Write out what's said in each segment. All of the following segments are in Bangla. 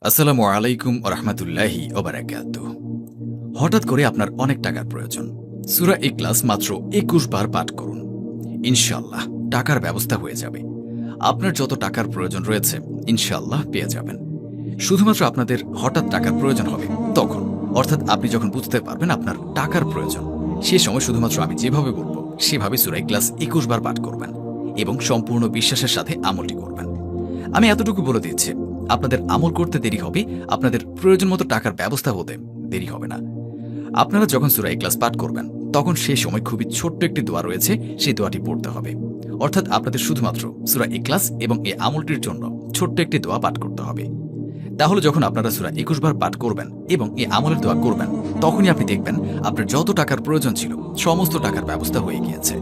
আসসালামু আলাইকুম ওয়া রাহমাতুল্লাহি ওয়া বারাকাতুহু। হঠাৎ করে আপনার অনেক টাকার প্রয়োজন। সূরা ইখলাস মাত্র ২১ বার পাঠ করুন। ইনশাআল্লাহ টাকার ব্যবস্থা হয়ে যাবে। আপনার যত টাকার প্রয়োজন রয়েছে ইনশাআল্লাহ পেয়ে যাবেন। শুধুমাত্র আপনাদের হঠাৎ টাকার প্রয়োজন হবে তখন, অর্থাৎ আপনি যখন বুঝতে পারবেন আপনার টাকার প্রয়োজন, সে সময় শুধুমাত্র আমি যেভাবে বলবো সেভাবে সূরা ইখলাস ২১ বার পাঠ করবেন এবং সম্পূর্ণ বিশ্বাসের সাথে আমলটি করবেন। আমি এতটুকু বলে দিচ্ছি, আপনাদের আমল করতে দেরি হবে, আপনাদের প্রয়োজন মতো টাকার ব্যবস্থা হতে দেরি হবে না। আপনারা যখন সূরা ইখলাস পাঠ করবেন তখন সেই সময় খুবই ছোট্ট একটি দোয়া রয়েছে, সেই দোয়াটি পড়তে হবে। অর্থাৎ আপনাদের শুধুমাত্র সূরা ইখলাস এবং এই আমলটির জন্য ছোট্ট একটি দোয়া পাঠ করতে হবে। তাহলে যখন আপনারা সূরা ২১ বার পাঠ করবেন এবং এই আমলের দোয়া করবেন, তখনই আপনি দেখবেন আপনার যত টাকার প্রয়োজন ছিল সমস্ত টাকার ব্যবস্থা হয়ে গিয়েছে।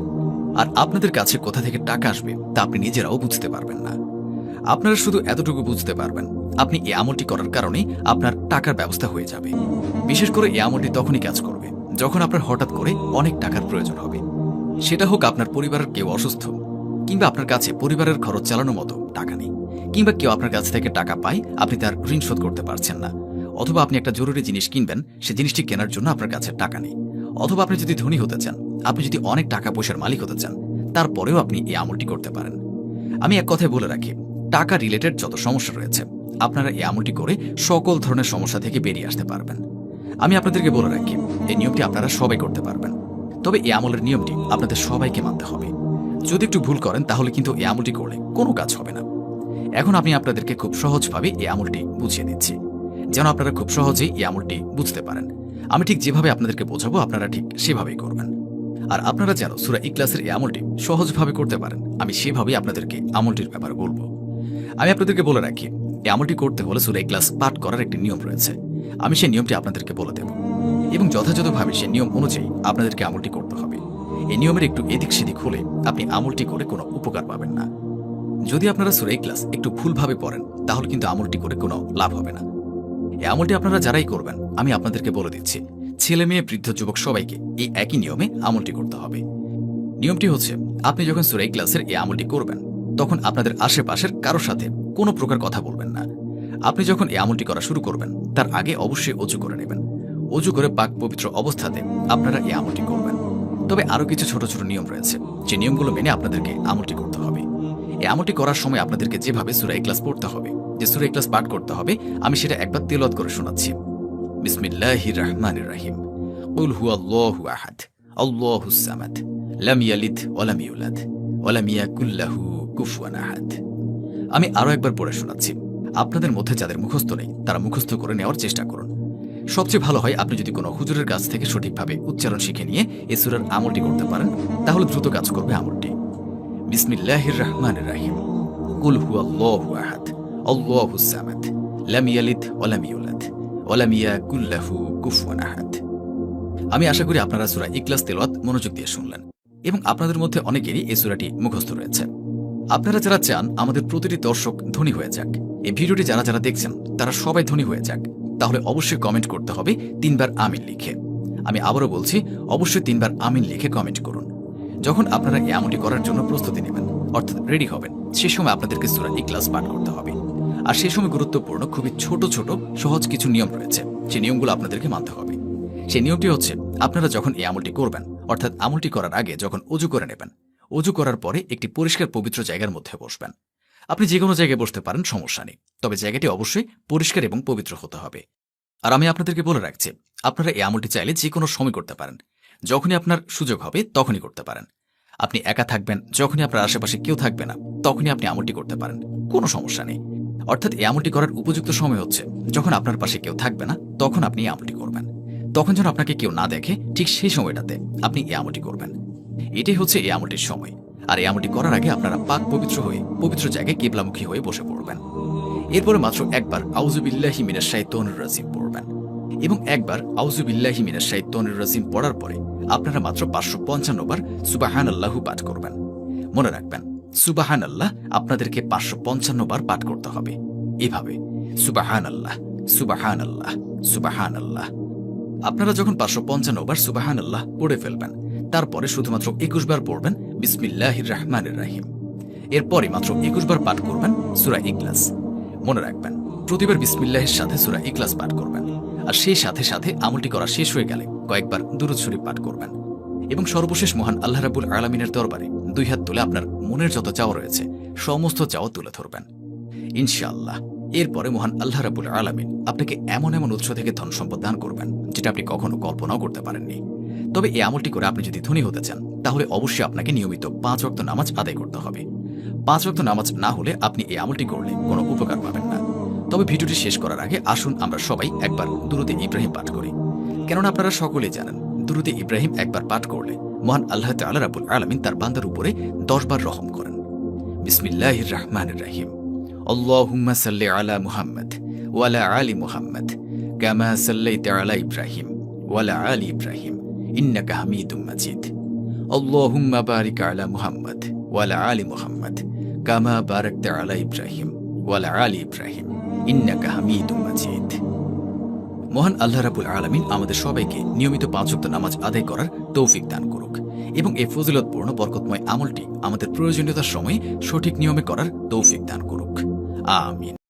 আর আপনাদের কাছে কোথা থেকে টাকা আসবে তা আপনি নিজেরাও বুঝতে পারবেন না। আপনারা শুধু এতটুকু বুঝতে পারবেন আপনি এই আমলটি করার কারণে আপনার টাকার ব্যবস্থা হয়ে যাবে। বিশেষ করে এই আমলটি তখনই কাজ করবে যখন আপনার হঠাৎ করে অনেক টাকার প্রয়োজন হবে। সেটা হোক আপনার পরিবারের কেউ অসুস্থ, কিংবা আপনার কাছে পরিবারের খরচ চালানোর মতো টাকা নেই, কিংবা কেউ আপনার কাছ থেকে টাকা পায় আপনি তার ঋণ শোধ করতে পারছেন না, অথবা আপনি একটা জরুরি জিনিস কিনবেন, সে জিনিসটি কেনার জন্য আপনার কাছে টাকা নেই, অথবা আপনি যদি ধনী হতে চান, আপনি যদি অনেক টাকা পয়সার মালিক হতে চান, তারপরেও আপনি এই আমলটি করতে পারেন। আমি এক কথায় বলে রাখি, টাকা রিলেটেড যত সমস্যা রয়েছে আপনারা এই আমলটি করে সকল ধরনের সমস্যা থেকে বেরিয়ে আসতে পারবেন। আমি আপনাদেরকে বলে রাখি, এই নিয়মটি আপনারা সবাই করতে পারবেন, তবে এই আমলের নিয়মটি আপনাদের সবাইকে মানতে হবে। যদি একটু ভুল করেন তাহলে কিন্তু এই আমলটি করলে কোনো কাজ হবে না। এখন আমি আপনাদেরকে খুব সহজভাবে এই আমলটি বুঝিয়ে দিচ্ছি, যেন আপনারা খুব সহজেই এই আমলটি বুঝতে পারেন। আমি ঠিক যেভাবে আপনাদেরকে বোঝাবো আপনারা ঠিক সেভাবেই করবেন। আর আপনারা যেন সূরা ইখলাসের এই আমলটি সহজভাবে করতে পারেন, আমি সেভাবেই আপনাদেরকে আমলটির ব্যাপারে বলবো। আমি আপনাদেরকে বলে রাখি, এই আমলটি করতে হলে সূরা ইখলাস পাঠ করার একটি নিয়ম রয়েছে। আমি সেই নিয়মটি আপনাদেরকে বলে দেব এবং যথাযথভাবে সেই নিয়ম অনুযায়ী আপনাদেরকে আমলটি করতে হবে। এই নিয়মের একটু এদিক সেদিক হলে আপনি আমলটি করে কোনো উপকার পাবেন না। যদি আপনারা সূরা ইখলাস একটু ভুলভাবে পড়েন তাহলে কিন্তু আমলটি করে কোনো লাভ হবে না। এই আমলটি আপনারা যারাই করবেন আমি আপনাদেরকে বলে দিচ্ছি, ছেলে মেয়ে বৃদ্ধ যুবক সবাইকে এই একই নিয়মে আমলটি করতে হবে। নিয়মটি হচ্ছে, আপনি যখন সূরা ইখলাসের এই আমলটি করবেন তখন আপনাদের আশেপাশের কারোর সাথে কোনো প্রকার কথা বলবেন না। আপনি যখন এই আমলটি করা শুরু করবেন তার আগে অবশ্যই অজু করে নেবেন। অজু করে পাক পবিত্র অবস্থাতে আপনারা এই আমলটি করবেন। তবে আরও কিছু ছোট ছোট নিয়ম রয়েছে, যে নিয়মগুলো মেনে আপনাদেরকে আমলটি করতে হবে। এই আমলটি করার সময় আপনাদেরকে যেভাবে সূরা ইখলাস পড়তে হবে, যে সূরা ইখলাস পাঠ করতে হবে, আমি সেটা একবার তিলাওয়াত করে শোনাচ্ছি। বিসমিল্লাহির রহমানির রহিম। কুল হুয়াল্লাহু আহাদ, আল্লাহুস সামাদ, লাম ইয়ালিদ ওয়া লাম ইউলাদ ওয়া লাম ইয়াকুল লাহু কুফুয়ান আহাদ। আমি আরও একবার পড়ে শোনাচ্ছি। আপনাদের মধ্যে যাদের মুখস্থ নেই তারা মুখস্থ করে নেওয়ার চেষ্টা করুন। সবচেয়ে ভালো হয় আপনি যদি কোনো হুজুরের কাছ থেকে সঠিকভাবে উচ্চারণ শিখে নিয়ে এই সূরার আমলটি করতে পারেন, তাহলে দ্রুত কাজ করবে আমলটি। বিসমিল্লাহির রহমানির রহিম। কুল হুয়াল্লাহু আহাদ, আল্লাহুস সামাদ, লাম ইয়ালিদ ওয়া লাম ইউলাদ ওয়া লাম ইয়াকুল লাহু কুফুয়ান আহাদ। আমি আশা করি আপনারা সূরা ইখলাস তেলাওয়াত মনোযোগ দিয়ে শুনলেন এবং আপনাদের মধ্যে অনেকেরই এই সূরাটি মুখস্থ রয়েছে। আপনারা যারা চান আমাদের প্রতিটি দর্শক ধনী হয়ে যাক, এই ভিডিওটি যারা যারা দেখছেন তারা সবাই ধনী হয়ে যাক, তাহলে অবশ্যই কমেন্ট করতে হবে ৩ বার আমিন লিখে। আমি আবারও বলছি, অবশ্যই ৩ বার আমিন লিখে কমেন্ট করুন। যখন আপনারা এই আমলটি করার জন্য প্রস্তুতি নেবেন, অর্থাৎ রেডি হবেন, সে সময় আপনাদেরকে সূরা ইখলাস পাঠ করতে হবে। আর সেই সময় গুরুত্বপূর্ণ খুবই ছোট ছোট সহজ কিছু নিয়ম রয়েছে, সেই নিয়মগুলো আপনাদেরকে মানতে হবে। সেই নিয়মটি হচ্ছে, আপনারা যখন এই আমলটি করবেন, অর্থাৎ আমলটি করার আগে যখন অজু করে নেবেন, অজু করার পরে একটি পরিষ্কার পবিত্র জায়গার মধ্যে বসবেন। আপনি যে কোনো জায়গায় বসতে পারেন, সমস্যা নেই, তবে জায়গাটি অবশ্যই পরিষ্কার এবং পবিত্র হতে হবে। আর আমি আপনাদেরকে বলে রাখছি, আপনারা এই আমলটি চাইলে যে কোনো সময় করতে পারেন, যখনই আপনার সুযোগ হবে তখনই করতে পারেন। আপনি একা থাকবেন, যখনই আপনার আশেপাশে কেউ থাকবে না তখনই আপনি আমলটি করতে পারেন, কোনো সমস্যা নেই। অর্থাৎ এই আমলটি করার উপযুক্ত সময় হচ্ছে যখন আপনার পাশে কেউ থাকবে না তখন আপনি এই আমলটি করবেন। তখন যেন আপনাকে কেউ না দেখে, ঠিক সেই সময়টাতে আপনি এই আমলটি করবেন। এটাই হচ্ছে এই আমলটির সময়। আর এই আমলটি করার আগে আপনারা পাক পবিত্র হয়ে পবিত্র জায়গায় কিবলামুখী হয়ে বসে পড়বেন। এরপরে মাত্র একবার আউযু বিল্লাহি মিনাশ শাইতানির রাজিম পড়বেন এবং একবার আউযু বিল্লাহি মিনাশ শাইতানির রাজিম পড়ার পরে আপনারা মাত্র ৫৫৫ বার সুবহানাল্লাহু পাঠ করবেন। মনে রাখবেন, সুবহানাল্লাহ আপনাদেরকে ৫৫৫ বার পাঠ করতে হবে। এভাবে সুবহানাল্লাহ, সুবহানাল্লাহ, সুবহানাল্লাহ। আপনারা যখন ৫৫৫ বার সুবহানাল্লাহ পড়ে ফেলবেন, তারপরে শুধুমাত্র ২১ বার পড়বেন বিসমিল্লাহির রহমানির রহিম। এরপরে মাত্র ২১ বার পাঠ করবেন সূরা ইখলাস। মনে রাখবেন, প্রতিবার বিসমিল্লাহের সাথে সূরা ইখলাস পাঠ করবেন, আর সেই সাথে সাথে আমলটি করা শেষ হয়ে গেলে কয়েকবার দুরূদ শরীফ পাঠ করবেন এবং সর্বশেষ মহান আল্লাহ রাব্বুল আলামিনের দরবারে 2 হাত তুলে আপনার মনের যত চাওয়া রয়েছে সমস্ত চাওয়া তুলে ধরবেন ইনশাআল্লাহ। এরপরে মহান আল্লাহ রাব্বুল আলামিন আপনাকে এমন এমন উৎস থেকে ধন সম্পদ দান করবেন যেটা আপনি কখনো কল্পনাও করতে পারেননি। তবে এই আমলটি করে আপনি যদি ধনী হতে চান তাহলে অবশ্যই আপনাকে নিয়মিত 5 ওয়াক্ত নামাজ আদায় করতে হবে। 5 ওয়াক্ত নামাজ না হলে আপনি এই আমলটি করলে কোনো উপকার পাবেন না। তবে ভিডিওটি শেষ করার আগে আসুন আমরা সবাই একবার দুরূদে ইব্রাহিম পাঠ করি, কেননা আপনারা সকলেই জানেন দুরূদে ইব্রাহিম একবার পাঠ করলে মহান আল্লাহ তাআলা রাব্বুল আলামিন তার বান্দার উপরে 10 বার রহম করেন। বিসমিল্লাহির রহমানির রহিম। আল্লাহুম্মা সাল্লি আলা মুহাম্মাদ ওয়া আলা আলি মুহাম্মাদ কামা সাল্লাইতা আলা ইব্রাহিম ওয়া আলা আলি ইব্রাহিম ইন্নাকা হামিদুম মাজিদ। আল্লাহুম্মা বারিক আলা মুহাম্মাদ ওয়া আলা আলি মুহাম্মাদ কামা বারাকতা আলা ইব্রাহিম ওয়া আলা আলি ইব্রাহিম ইন্নাকা হামিদুম মাজিদ। মহান আল্লাহ রাব্বুল আলামিন আমাদের সবাইকে নিয়মিত 5 ওয়াক্ত নামাজ আদায় করার তৌফিক দান করুক এবং এই ফজিলতপূর্ণ বরকতময় আমলটি আমাদের প্রয়োজনীয়তার সময় সঠিক নিয়মে করার তৌফিক দান করুক। আমিন।